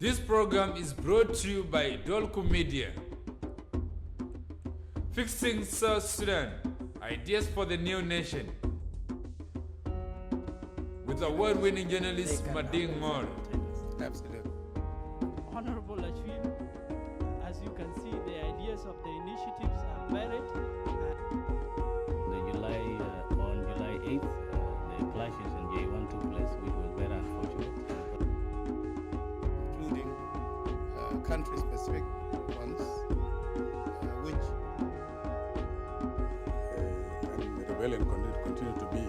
This program is brought to you by Dolco Media. Fixing South Sudan, ideas for the new nation. With award-winning journalist Mading Moore. Absolutely. Honorable Ashwin, as you can see, the ideas of the initiatives are varied. On July 8th, the clashes in J1 took place, which was very unfortunate. Including country-specific ones, which and the rebellion continue to be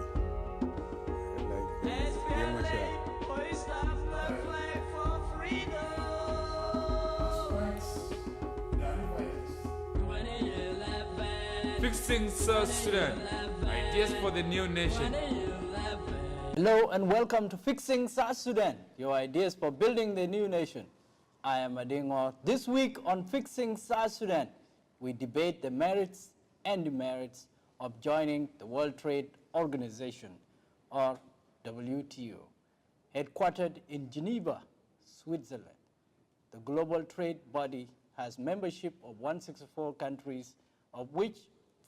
Fixing South Sudan, ideas for the new nation. Hello and welcome to Fixing South Sudan, your ideas for building the new nation. I am Adingo. This week on Fixing South Sudan, we debate the merits and demerits of joining the World Trade Organization, or WTO. Headquartered in Geneva, Switzerland, the global trade body has membership of 164 countries, of which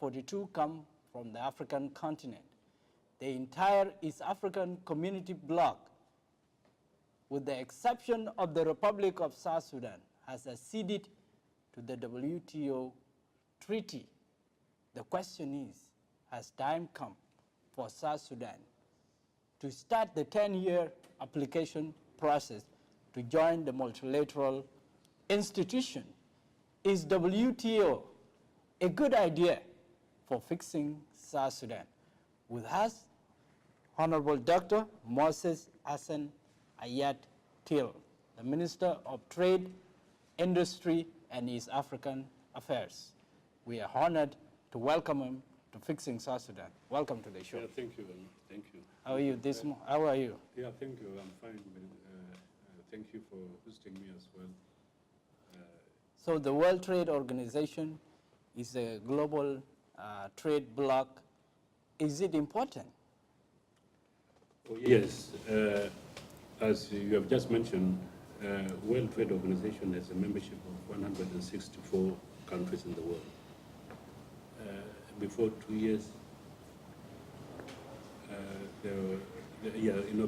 42 come from the African continent. The entire East African Community bloc, with the exception of the Republic of South Sudan, has acceded to the WTO treaty. The question is, has time come for South Sudan to start the 10-year application process to join the multilateral institution? Is WTO a good idea for fixing South Sudan? With us, Honorable Dr. Moses Hassan Tiel, the Minister of Trade, Industry, and East African Affairs. We are honored to welcome him to Fixing South Sudan. Welcome to the show. Yeah, thank you. Thank you. How are you this morning? How are you? Yeah, thank you. I'm fine. Thank you for hosting me as well. So the World Trade Organization is a global trade bloc. Is it important? Oh, yes. As you have just mentioned, World Trade Organization has a membership of 164 countries in the world. Before 2 years,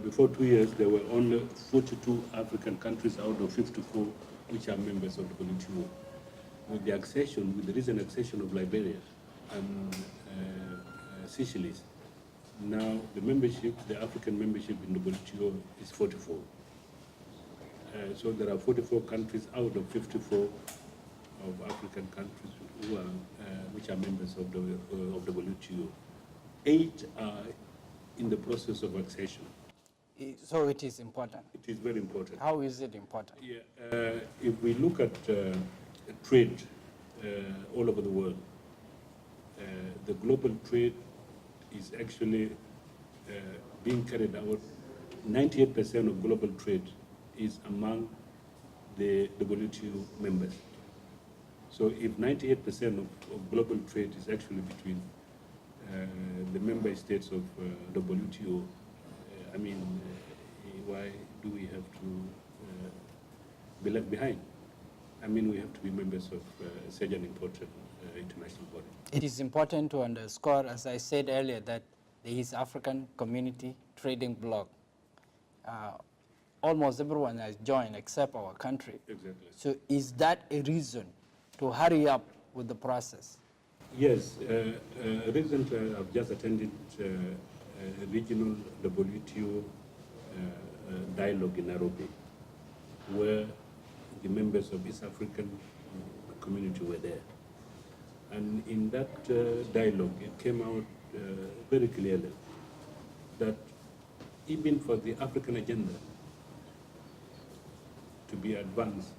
before 2 years, there were only 42 African countries out of 54 which are members of the WTO. With the recent accession of Liberia and Seychelles, now the African membership in the WTO is 44. So there are 44 countries out of 54 of African countries which are members of the WTO. 8 are in the process of accession. So it is important. It is very important. How is it important? Yeah, if we look at trade all over the world, the global trade is actually being carried out. 98% of global trade is among the WTO members. So if 98% of global trade is actually between the member states of the WTO, why do we have to be left behind? We have to be members of such an important international body. It is important to underscore, as I said earlier, that the East African Community Trading Bloc, almost everyone has joined except our country. Exactly. So is that a reason to hurry up with the process? Yes. Recently, I've just attended a regional WTO dialogue in Nairobi, where the members of East African community were there. And in that dialogue, it came out very clearly that even for the African agenda to be advanced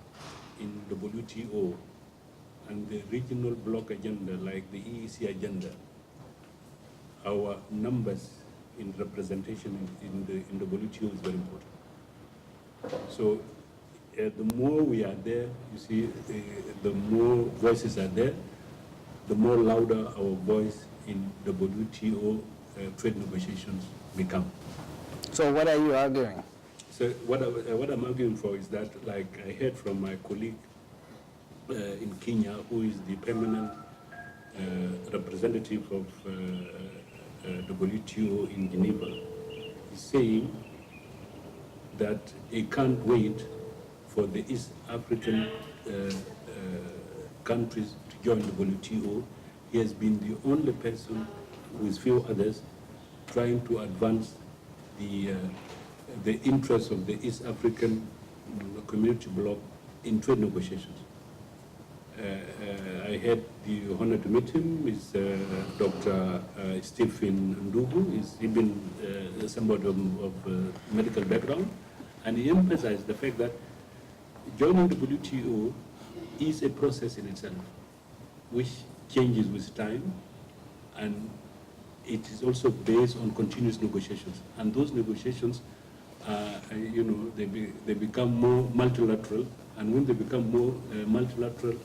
in the WTO and the regional bloc agenda like the EEC agenda, our numbers in representation in the WTO is very important. So the more we are there, you see, the more voices are there, the more louder our voice in the WTO trade negotiations become. So what are you arguing? So what I'm arguing for is that, like I heard from my colleague in Kenya, who is the permanent representative of WTO in Geneva, is saying that he can't wait for the East African countries to join the WTO. He has been the only person, with few others, trying to advance the interests of the East African community bloc in trade negotiations. I had the honor to meet him with Dr. Stephen Ndugu. He's been somebody of medical background, and he emphasized the fact that joining the WTO is a process in itself, which changes with time, and it is also based on continuous negotiations. And those negotiations, they become more multilateral, and when they become more multilateral,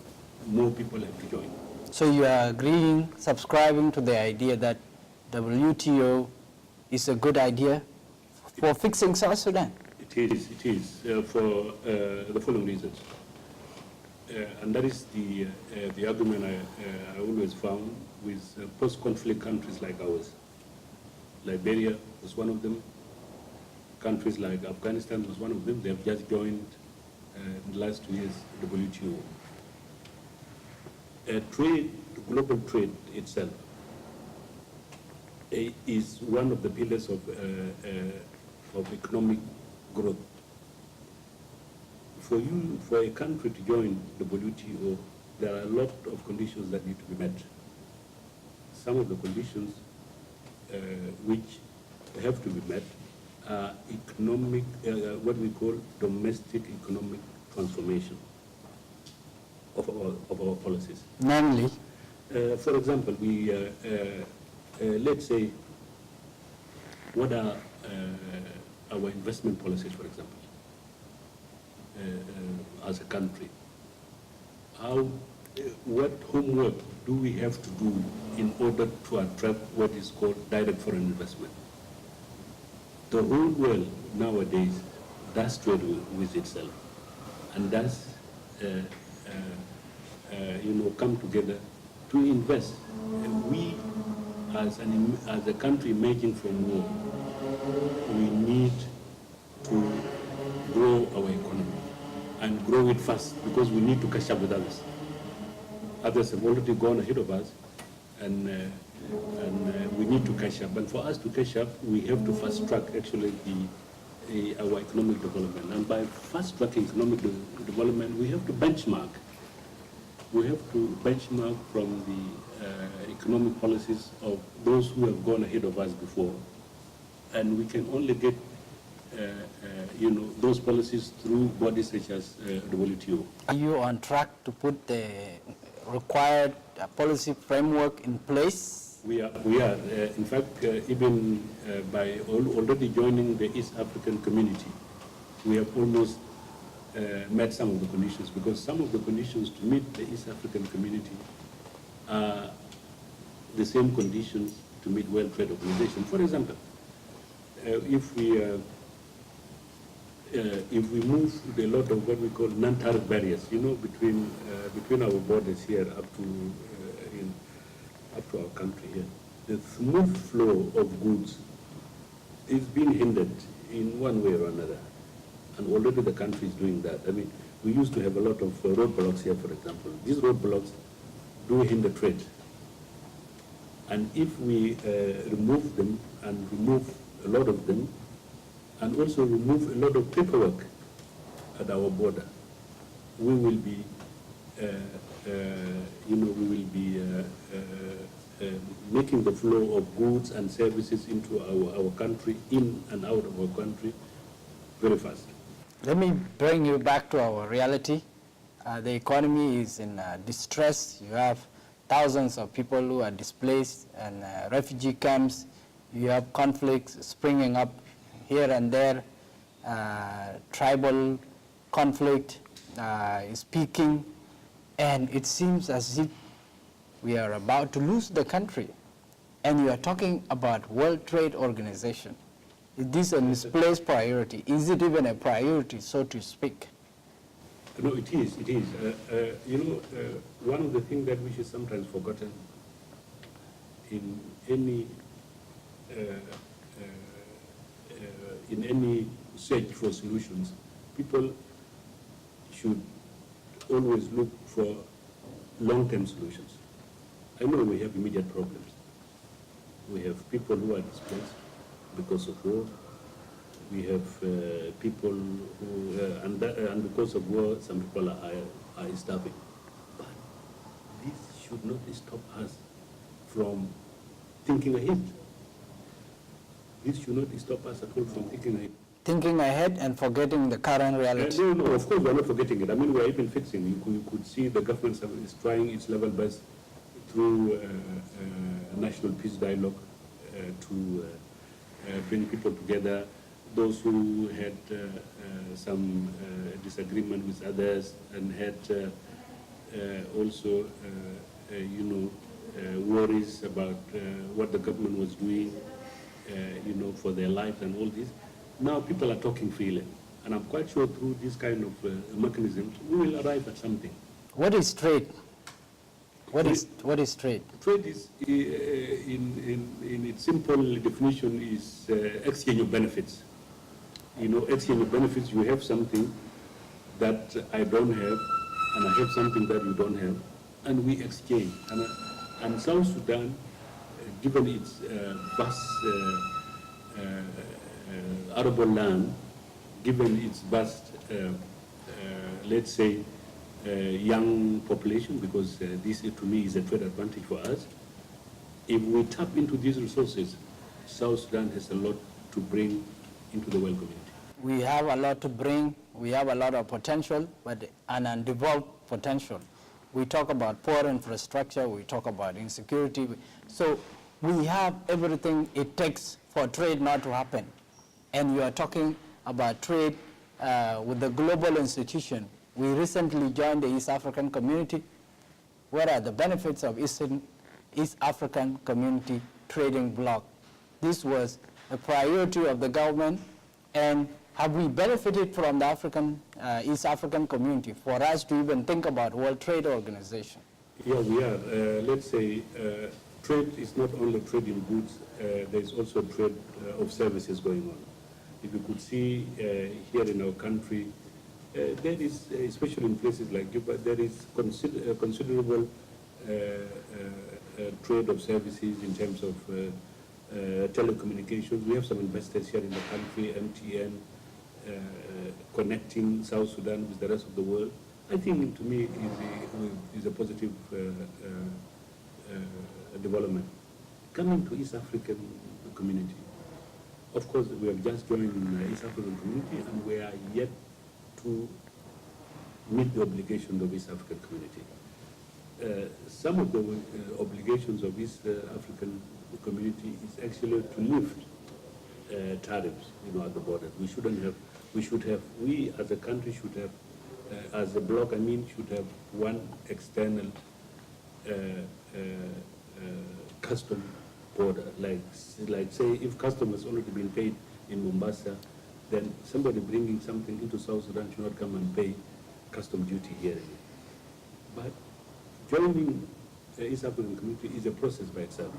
more people have to join. So you are agreeing, subscribing to the idea that WTO is a good idea for fixing South Sudan? It is for the following reasons. And that is the argument I always found with post-conflict countries like ours. Liberia was one of them. Countries like Afghanistan was one of them. They have just joined in the last 2 years the WTO. Trade, global trade itself, is one of the pillars of economic growth. For a country to join the WTO, there are a lot of conditions that need to be met. Some of the conditions which have to be met are economic, what we call domestic economic transformation of our policies. Namely? For example, we let's say, what are our investment policies, for example, as a country? What homework do we have to do in order to attract what is called direct foreign investment? The whole world nowadays does trade with itself, and does come together to invest. And we, as a country emerging from war, we need to grow our economy and grow it fast, because we need to catch up with others. Others have already gone ahead of us, and we need to catch up. And for us to catch up, we have to fast track actually our economic development. And by fast tracking economic development, we have to benchmark. We have to benchmark from the economic policies of those who have gone ahead of us before. And we can only get those policies through bodies such as the WTO. Are you on track to put the required policy framework in place? We are. In fact, even by already joining the East African community, we have almost met some of the conditions, because some of the conditions to meet the East African community are the same conditions to meet World Trade Organization. For example, if we move a lot of what we call non-tariff barriers, between our borders here up to our country here, the smooth flow of goods is being hindered in one way or another. And already the country is doing that. I mean, we used to have a lot of roadblocks here, for example. These roadblocks do hinder trade. And if we remove them, and remove a lot of them, and also remove a lot of paperwork at our border, we will be, making the flow of goods and services into our country, in and out of our country, very fast. Let me bring you back to our reality. The economy is in distress. You have thousands of people who are displaced and refugee camps. You have conflicts springing up here and there. Tribal conflict is peaking, and it seems as if we are about to lose the country. And you are talking about World Trade Organization. Is this a misplaced priority? Is it even a priority, so to speak? No, it is. It is. One of the things that which is sometimes forgotten in any search for solutions, people should always look for long-term solutions. I know we have immediate problems. We have people who are displaced because of war. We have people who, and because of war, some people are starving. But this should not stop us from thinking ahead. This should not stop us at all from thinking ahead. Thinking ahead and forgetting the current reality. No, of course, we're not forgetting it. I mean, we're even fixing. You could see the government is trying its level best through a national peace dialogue to bring people together. Those who had some disagreement with others and had also, worries about what the government was doing, for their lives and all this. Now people are talking freely, and I'm quite sure through this kind of mechanisms, we will arrive at something. What is trade? What is trade? Trade is, in its simple definition, is exchange of benefits. Exchange of benefits, you have something that I don't have, and I have something that you don't have, and we exchange. And South Sudan, given its vast arable land, given its vast, let's say, young population, because this to me is a trade advantage for us, if we tap into these resources, South Sudan has a lot to bring into the world community. We have a lot to bring, we have a lot of potential, but an undeveloped potential. We talk about poor infrastructure, we talk about insecurity. So we have everything it takes for trade not to happen. And you are talking about trade with the global institution. We recently joined the East African community. What are the benefits of East African community trading bloc? This was a priority of the government, and have we benefited from the East African community for us to even think about World Trade Organization? Yeah, we are. Let's say trade is not only trade in goods, there is also trade of services going on. If you could see here in our country, there is, especially in places like Juba, there is considerable trade of services in terms of telecommunications. We have some investors here in the country, MTN, connecting South Sudan with the rest of the world. I think, to me, is a positive development. Coming to East African community, of course, we have just joined the East African community, and we are yet to meet the obligations of East African community. Some of the obligations of East African community is actually to lift tariffs, at the border. We as a country should have, as a bloc, should have one external custom border. Like say, if custom has already been paid in Mombasa, then somebody bringing something into South Sudan should not come and pay custom duty here. But joining East African community is a process by itself.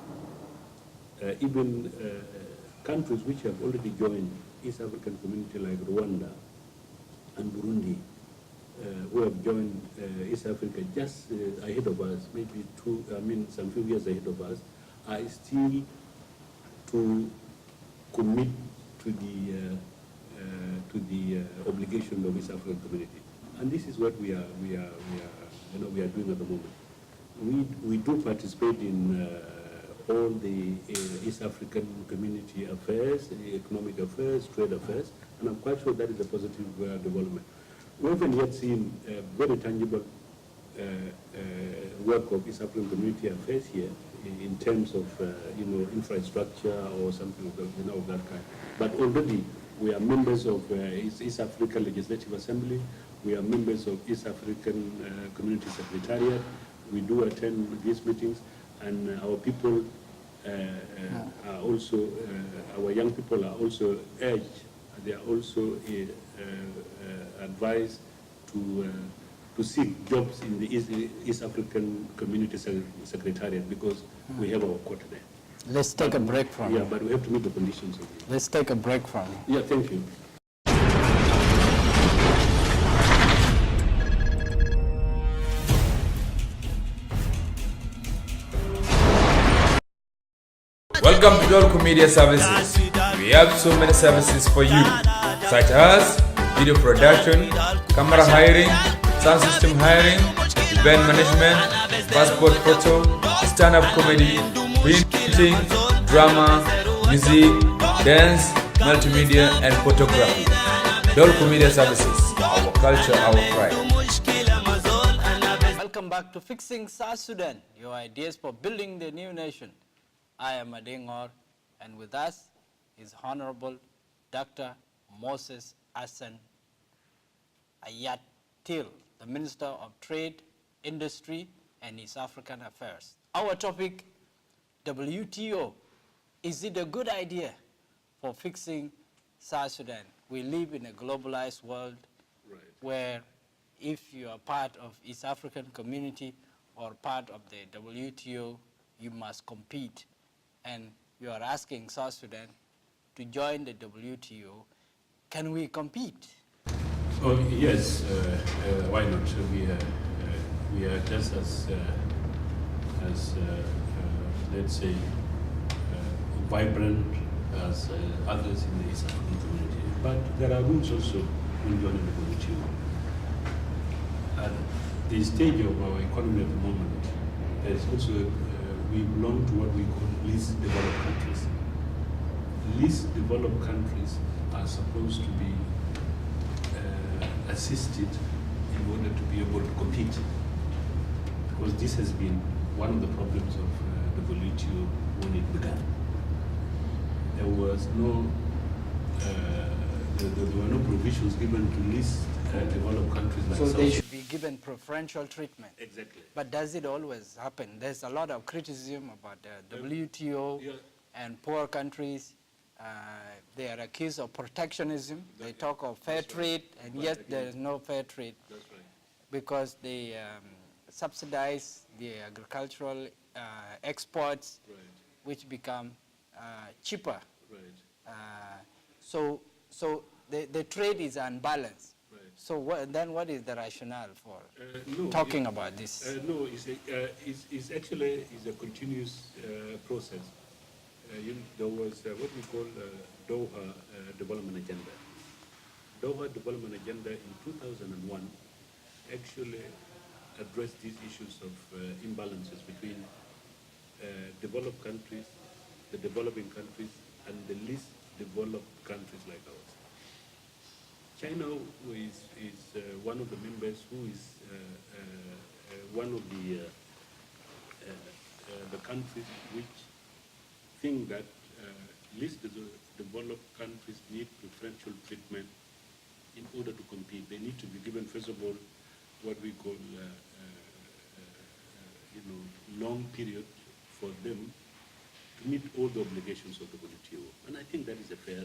Even countries which have already joined East African community, like Rwanda and Burundi, who have joined East Africa just ahead of us, maybe some few years ahead of us, are still to commit to the obligation of East African community. And this is what we are doing at the moment. We do participate in all the East African community affairs, economic affairs, trade affairs, and I'm quite sure that is a positive development. We haven't yet seen very tangible work of East African community affairs here in terms of infrastructure or something of that kind. But already we are members of East African Legislative Assembly. We are members of East African Community Secretariat. We do attend these meetings, and our people are also, our young people are also urged, they are also advised to seek jobs in the East African Community Secretariat because we have our quota there. Let's take a break from Yeah, it. but we have to meet the conditions of it. Let's take a break from it. Yeah, thank you. Welcome to Dolco Media Services. We have so many services for you, such as video production, camera hiring, sound system hiring, event management, passport photo, stand-up comedy, printing, drama, music, dance, multimedia, and photography. Dolco Media Services, our culture, our pride. Welcome back to Fixing South Sudan, your ideas for building the new nation. I am Adingor, and with us is Honorable Dr. Moses Hassan Tiel, the Minister of Trade, Industry, and East African Affairs. Our topic, WTO. Is it a good idea for fixing South Sudan? We live in a globalized world where if you are part of East African community or part of the WTO, you must compete. And you are asking South Sudan to join the WTO. Can we compete? Oh, yes, why not? We are just as let's say, vibrant as others in the East African community. But there are rules also in joining the WTO. At the stage of our economy at the moment, there's also, we belong to what we call least developed countries. Least developed countries are supposed to be assisted in order to be able to compete. Because this has been one of the problems of the WTO when it began. There was no, there were no provisions given to least developed countries like So South they should be given preferential treatment. Exactly. But does it always happen? There's a lot of criticism about the WTO and poor countries. They are accused of protectionism. They talk of fair trade, and yet there is no fair trade. That's right. Because they subsidize the agricultural exports, which become cheaper. Right. So the trade is unbalanced. Right. So then what is the rationale for No, talking about this? No, it's actually a continuous process. There was what we call Doha Development Agenda. Doha Development Agenda in 2001 actually addressed these issues of imbalances between developed countries, the developing countries, and the least developed countries like ours. China is one of the members who is one of the countries which think that least developed countries need preferential treatment in order to compete. They need to be given, first of all, what we call long period for them to meet all the obligations of the WTO. And I think that is a fair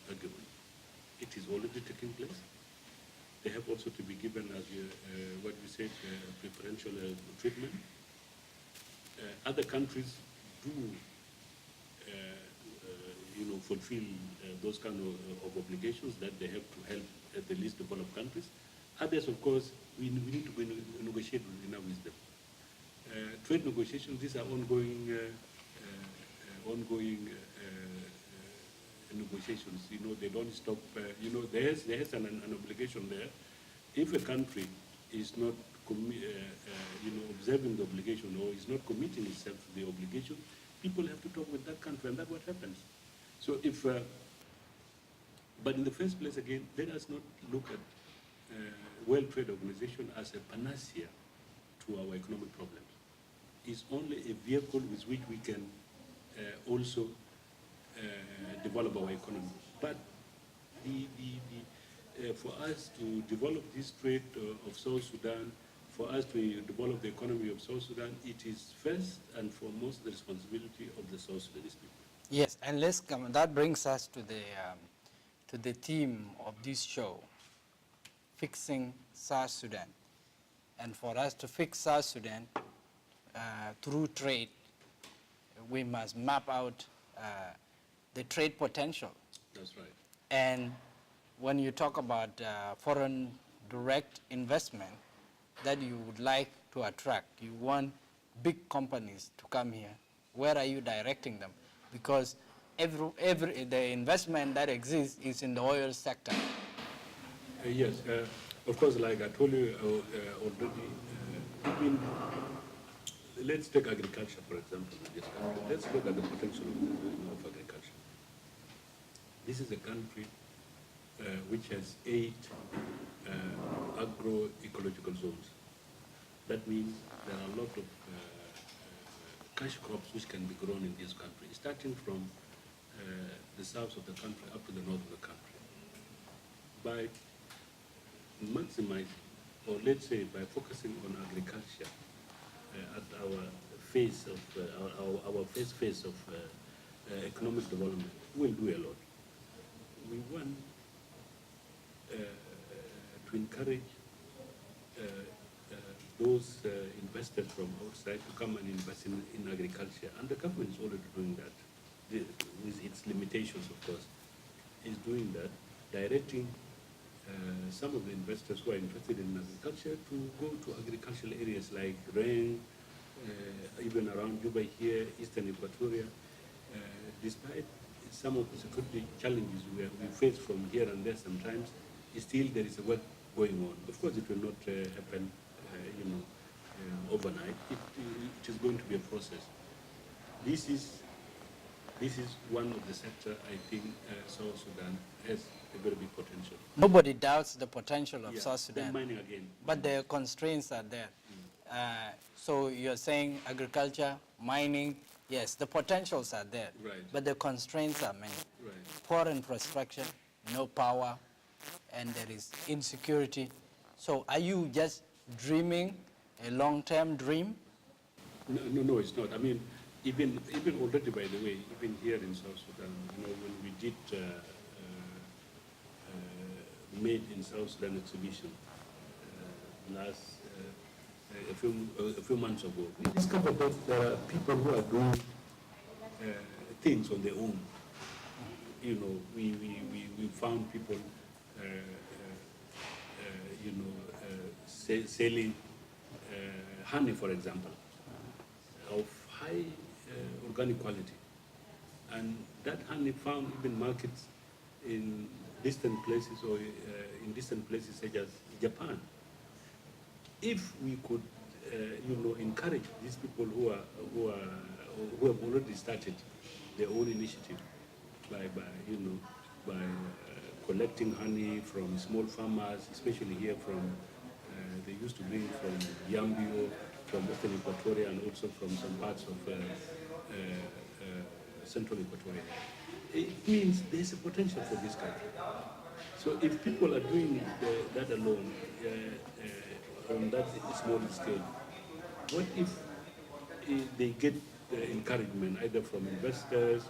argument. It is already taking place. They have also to be given, as what we said, preferential treatment. Other countries do, fulfill those kind of obligations that they have to help the least developed countries. Others, of course, we need to negotiate with them. Trade negotiations, these are ongoing negotiations. They don't stop. There's an obligation there. If a country is not observing the obligation or is not committing itself to the obligation, people have to talk with that country, and that's what happens. So but in the first place, again, let us not look at World Trade Organization as a panacea to our economic problems. It's only a vehicle with which we can also develop our economy. But for us to develop this trade of South Sudan, for us to develop the economy of South Sudan, it is first and foremost the responsibility of the South Sudanese people. Yes, and let's come. That brings us to the theme of this show, fixing South Sudan. And for us to fix South Sudan through trade, we must map out the trade potential. That's right. And when you talk about foreign direct investment that you would like to attract, you want big companies to come here, where are you directing them? Because the investment that exists is in the oil sector. Yes, of course, like I told you already, even, let's take agriculture, for example, in this country. Let's look at the potential of agriculture. This is a country which has 8 agroecological zones. That means there are a lot of cash crops which can be grown in this country, starting from the south of the country up to the north of the country. By maximizing, or let's say by focusing on agriculture at our phase of our first phase of economic development, we'll do a lot. We want to encourage those investors from outside to come and invest in agriculture, and the government is already doing that, with its limitations, of course, is doing that, directing some of the investors who are interested in agriculture to go to agricultural areas like Rain, even around Juba here, Eastern Equatoria. Despite some of the security challenges we face from here and there sometimes, still there is a work going on. Of course, it will not happen, overnight. It is going to be a process. This is one of the sectors I think South Sudan has a very big potential. Nobody doubts the potential of Yeah, South Sudan. then mining again. But the constraints are there. So you're saying agriculture, mining, yes, the potentials are there. Right. But the constraints are many. Right. Poor infrastructure, no power, and there is insecurity. So are you just dreaming a long-term dream? No, it's not. I mean, even already, by the way, even here in South Sudan, when we did Made in South Sudan exhibition a few months ago, we discovered that there are people who are doing things on their own. We found people, selling honey, for example, of high organic quality. And that honey found even markets in distant places, or in distant places such as Japan. If we could, encourage these people who have already started their own initiative by collecting honey from small farmers, especially here from, they used to bring from Yambio, from Western Equatoria, and also from some parts of Central Equatoria. It means there's a potential for this country. So if people are doing that alone, on that small scale, what if they get encouragement either from investors,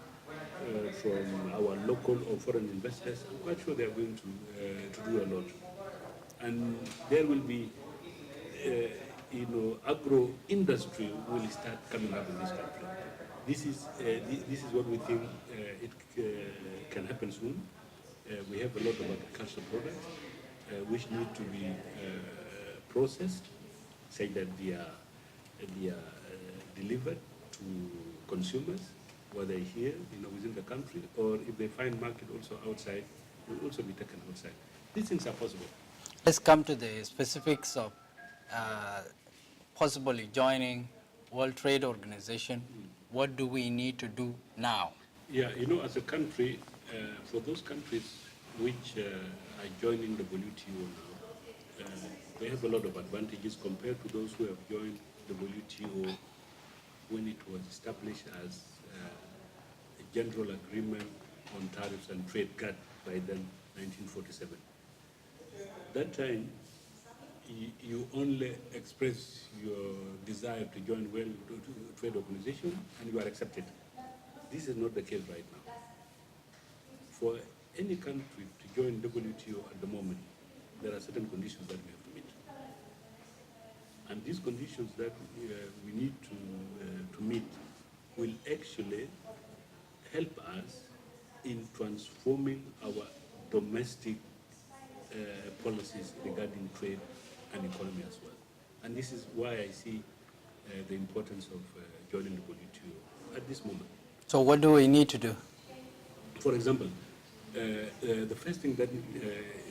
from our local or foreign investors? I'm quite sure they're going to do a lot. And there will be, agro industry will start coming up in this country. This is what we think it can happen soon. We have a lot of agricultural products which need to be processed, so that they are delivered to consumers, whether here, within the country, or if they find market also outside, will also be taken outside. These things are possible. Let's come to the specifics of possibly joining World Trade Organization. What do we need to do now? Yeah, as a country, for those countries which are joining the WTO now, they have a lot of advantages compared to those who have joined the WTO when it was established as a general agreement on tariffs and trade, GATT, by then 1947. That time, you only express your desire to join World Trade Organization and you are accepted. This is not the case right now. For any country to join WTO at the moment, there are certain conditions that we have to meet. And these conditions that we need to meet will actually help us in transforming our domestic policies regarding trade and economy as well. And this is why I see the importance of joining the WTO at this moment. So what do we need to do? For example, the first thing that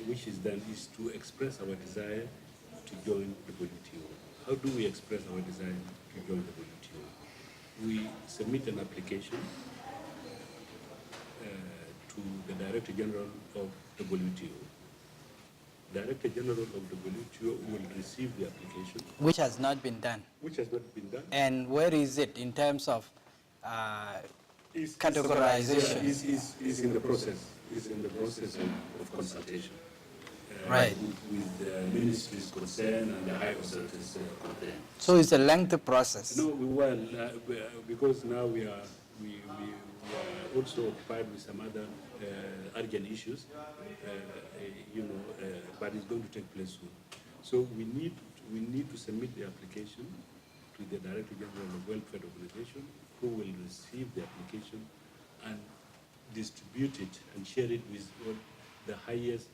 which is done is to express our desire to join the WTO. How do we express our desire to join the WTO? We submit an application to the Director General of the WTO. Director General of the WTO will receive the application. Which has not been done. Which has not been done. And where is it in terms of categorization? Is in the process. Is in the process of consultation. Right. With the ministries concerned and the high authorities concerned. So it's a lengthy process. No, because now we are also occupied with some other urgent issues, but it's going to take place soon. So we need to submit the application to the Director General of World Trade Organization, who will receive the application and distribute it and share it with the highest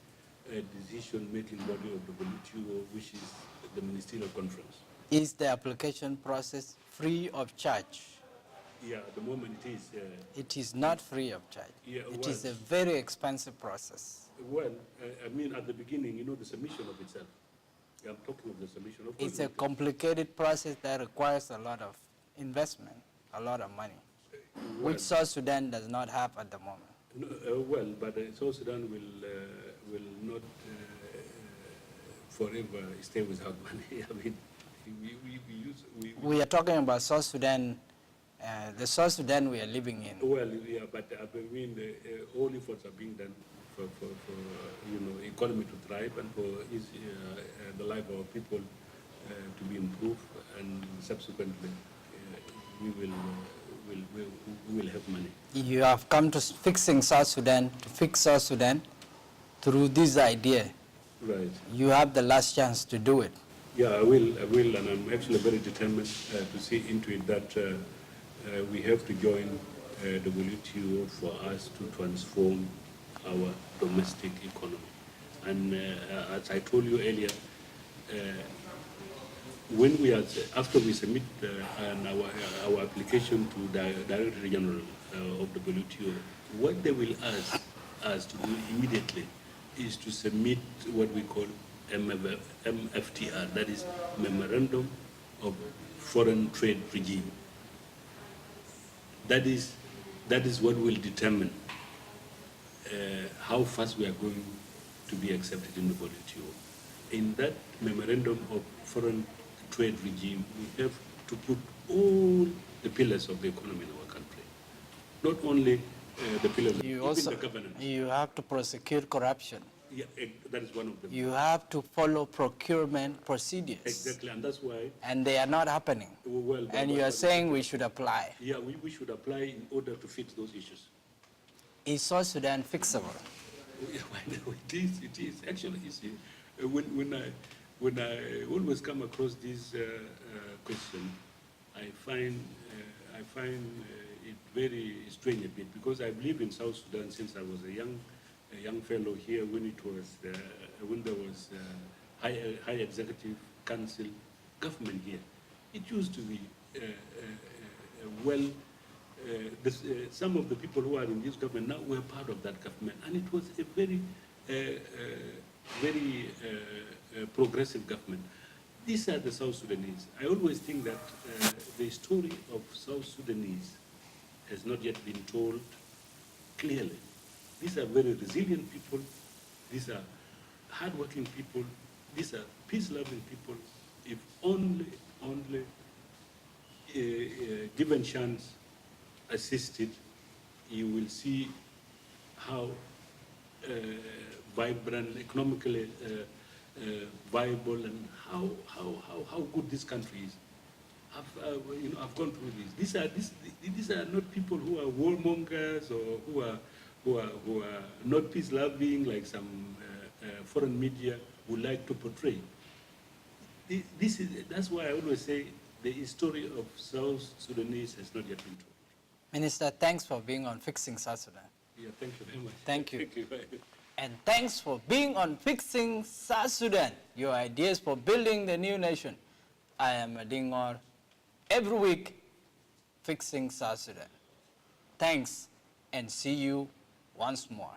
decision-making body of the WTO, which is the Ministerial Conference. Is the application process free of charge? Yeah, at the moment it is. It is not free of charge. Yeah, it is a very expensive process. Well, I mean, at the beginning, the submission of itself. I'm talking of the submission. Of course, it's a complicated process that requires a lot of investment, a lot of money, which South Sudan does not have at the moment. No, but South Sudan will not forever stay without money. I mean, we are talking about South Sudan, the South Sudan we are living in. Well, yeah, but I mean, all efforts are being done for economy to thrive and for the life of our people to be improved, and subsequently we will have money. You have come to fixing South Sudan, to fix South Sudan through this idea. Right. You have the last chance to do it. Yeah, I will, and I'm actually very determined to see into it that we have to join WTO for us to transform our domestic economy. And as I told you earlier, after we submit our application to the Director General of the WTO, what they will ask us to do immediately is to submit what we call MFTR, that is Memorandum of Foreign Trade Regime. That is what will determine how fast we are going to be accepted in the WTO. In that Memorandum of Foreign Trade Regime, we have to put all the pillars of the economy in our country. Not only the pillars, even the governance. You have to prosecute corruption. Yeah, that is one of them. You have to follow procurement procedures. Exactly, and that's why. And they are not happening. Well, and you are saying we should apply. Yeah, we should apply in order to fix those issues. Is South Sudan fixable? It is. Actually, you see, when I always come across this question, I find it very strange a bit, because I believe in South Sudan since I was a young fellow here when there was high executive council government here. It used to be some of the people who are in this government now were part of that government, and it was a very progressive government. These are the South Sudanese. I always think that the story of South Sudanese has not yet been told clearly. These are very resilient people. These are hardworking people. These are peace-loving people. If only given chance, assisted, you will see how vibrant, economically viable and how good this country is. I've gone through this. These are not people who are warmongers or who are not peace-loving like some foreign media would like to portray. That's why I always say the story of South Sudanese has not yet been told. Minister, thanks for being on Fixing South Sudan. Yeah, thank you very much. Thank you. Thank you very much. And thanks for being on Fixing South Sudan, your ideas for building the new nation. I am Adingor, every week, Fixing South Sudan. Thanks, and see you once more.